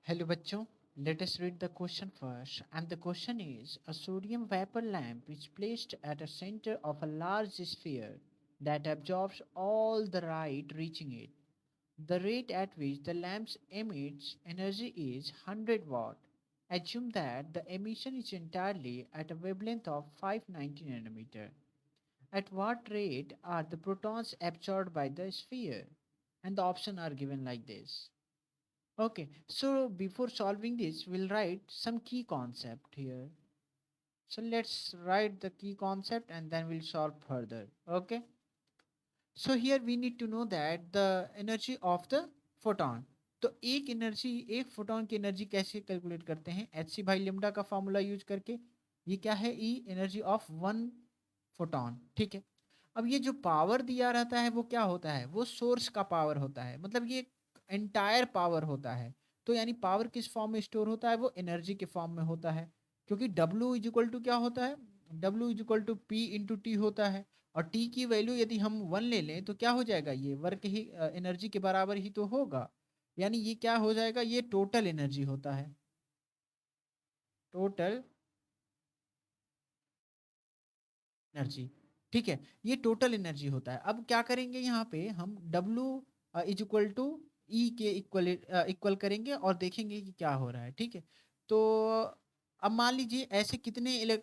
Hello bachcho, let us read the question first. And the question is, a sodium vapor lamp is placed at the center of a large sphere that absorbs all the light reaching it. The rate at which the lamp emits energy is 100 watt. Assume that the emission is entirely at a wavelength of 590 nanometer. At what rate are the protons absorbed by the sphere? And the options are given like this. Okay, so before solving this, we'll write some key concept here. So let's write the key concept and then we'll solve further. Okay, so here we need to know that the energy of the photon. तो एक photon की energy कैसे calculate करते हैं? H C by लिम्डा का formula use करके. ये क्या है? ई एनर्जी ऑफ वन फोटोन. ठीक है. अब ये जो पावर दिया रहता है वो क्या होता है? वो सोर्स का पावर होता है, मतलब ये एंटायर पावर होता है. तो यानी पावर किस फॉर्म में स्टोर होता है? वो एनर्जी के फॉर्म में होता है. क्योंकि W इज इक्वल टू क्या होता है? W is equal to P into T होता है. और टी की वैल्यू यदि हम 1 ले लें तो क्या हो जाएगा? ये वर्क ही एनर्जी के बराबर ही तो होगा. यानी ये क्या हो जाएगा? ये टोटल एनर्जी होता है. Total energy. ठीक है, ये टोटल एनर्जी होता है. अब क्या करेंगे यहाँ पे? हम W इज इक्वल टू ई के इक्वल करेंगे और देखेंगे कि क्या हो रहा है. ठीक है, तो अब मान लीजिए ऐसे कितने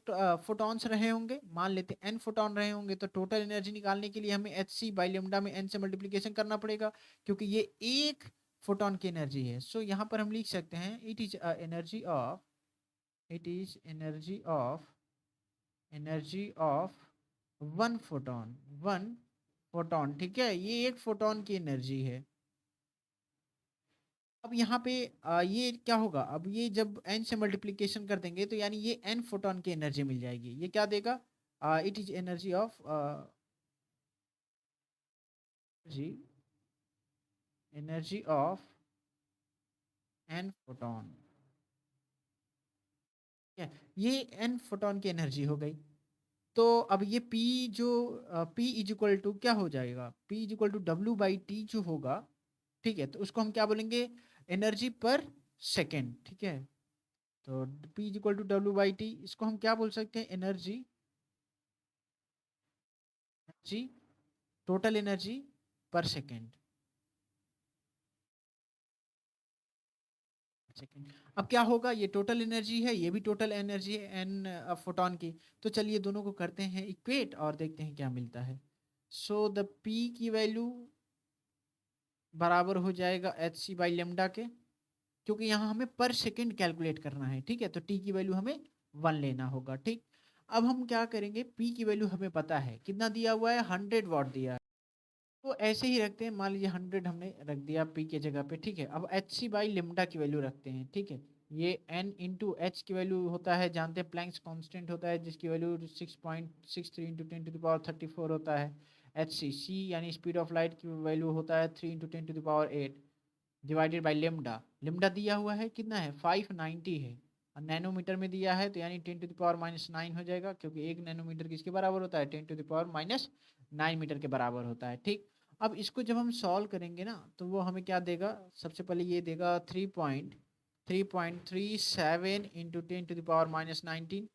फोटॉन्स रहे होंगे. मान लेते हैं n फोटॉन रहे होंगे, तो टोटल एनर्जी निकालने के लिए हमें एच सी बाई लेमडा में n से मल्टीप्लीकेशन करना पड़ेगा, क्योंकि ये एक फोटॉन की एनर्जी है. सो यहाँ पर हम लिख सकते हैं it is energy of one photon. One photon. ठीक है, ये एक फोटोन की एनर्जी है. अब यहाँ पे ये क्या होगा? अब ये जब n से मल्टीप्लिकेशन कर देंगे तो यानी ये n फोटोन की एनर्जी मिल जाएगी. ये क्या देगा? It is energy of G energy of n photon. ठीक है, ये n फोटोन की एनर्जी हो गई. तो अब ये P जो P इज इक्वल टू क्या हो जाएगा? P is equal to W by T जो होगा. ठीक है, तो उसको हम क्या बोलेंगे? Energy per second. ठीक है, तो P is equal to W by T, इसको हम क्या बोल सकते हैं? एनर्जी जी total energy per second. Second. अब क्या होगा? ये टोटल एनर्जी है, ये भी टोटल एनर्जी है एन फोटोन की. तो चलिए दोनों को करते हैं इक्वेट और देखते हैं क्या मिलता है. सो द P की वैल्यू बराबर हो जाएगा एच सी बाई लेमडा के, क्योंकि यहाँ हमें पर सेकंड कैलकुलेट करना है. ठीक है, तो टी की वैल्यू हमें 1 लेना होगा. ठीक, अब हम क्या करेंगे? पी की वैल्यू हमें पता है कितना दिया हुआ है? 100 वॉट दिया है. तो ऐसे ही रखते हैं, मान लीजिए 100 हमने रख दिया पी के जगह पे. ठीक है, अब एच सी बाई लिम्डा की वैल्यू रखते हैं. ठीक है, ये एन इंटू एच की वैल्यू होता है, जानते हैं प्लैंक्स कांस्टेंट होता है, जिसकी value 6.63 into 10 to the power 34 होता है. एच सी सी यानी स्पीड ऑफ लाइट की वैल्यू होता है 3 into 10 to the power 8 divided by lambda. Lambda दिया हुआ है कितना है? 590 है. और नैनोमीटर में दिया है तो यानी 10 टू द पावर -9 हो जाएगा, क्योंकि एक नैनोमीटर किसके बराबर होता है? 10 टू द पावर -9 मीटर के बराबर होता है. ठीक, अब इसको जब हम सॉल्व करेंगे ना तो वो हमें क्या देगा? सबसे पहले ये देगा 3.37 इंटू 10 टू द पावर -19.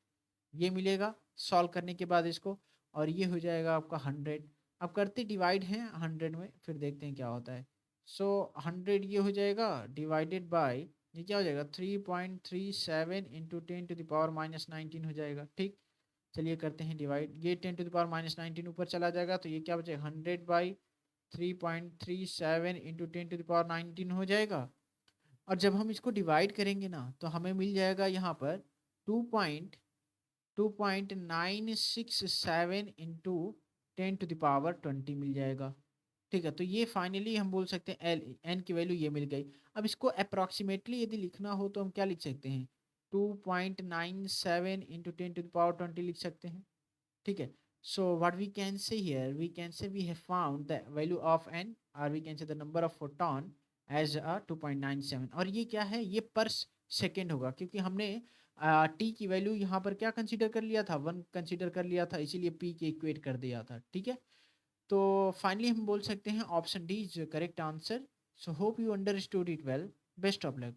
ये मिलेगा सॉल्व करने के बाद इसको, और ये हो जाएगा आपका 100. अब करते डिवाइड हैं 100 में, फिर देखते हैं क्या होता है. सो 100 ये हो जाएगा डिवाइडेड बाय, ये क्या हो जाएगा? 3.37 इंटू 10 टू द पावर -19 हो जाएगा. ठीक, चलिए करते हैं डिवाइड. ये 10 टू द पावर -19 ऊपर चला जाएगा तो ये क्या बचेगा? 100/3.37 इंटू 10 टू द पावर 19 हो जाएगा. और जब हम इसको डिवाइड करेंगे ना तो हमें मिल जाएगा यहाँ पर 2.967 इंटू 10 टू द पावर 20 मिल जाएगा. ठीक है, तो ये फाइनली हम बोल सकते हैं एल एन की वैल्यू ये मिल गई. अब इसको अप्रॉक्सीमेटली यदि लिखना हो तो हम क्या लिख सकते हैं? 2.97 इंटू 10 टू द पावर 20 लिख सकते हैं. ठीक है, so what we can say here, we can say we have found the value of n, or we can say the number of photon as a 2.97. और ये क्या है? ये पर सेकेंड होगा, क्योंकि हमने टी की वैल्यू यहाँ पर क्या कंसीडर कर लिया था? 1 कंसीडर कर लिया था, इसीलिए पी के इक्वेट कर दिया था. ठीक है, तो फाइनली हम बोल सकते हैं option D is correct answer. So hope you understood it well. Best of luck.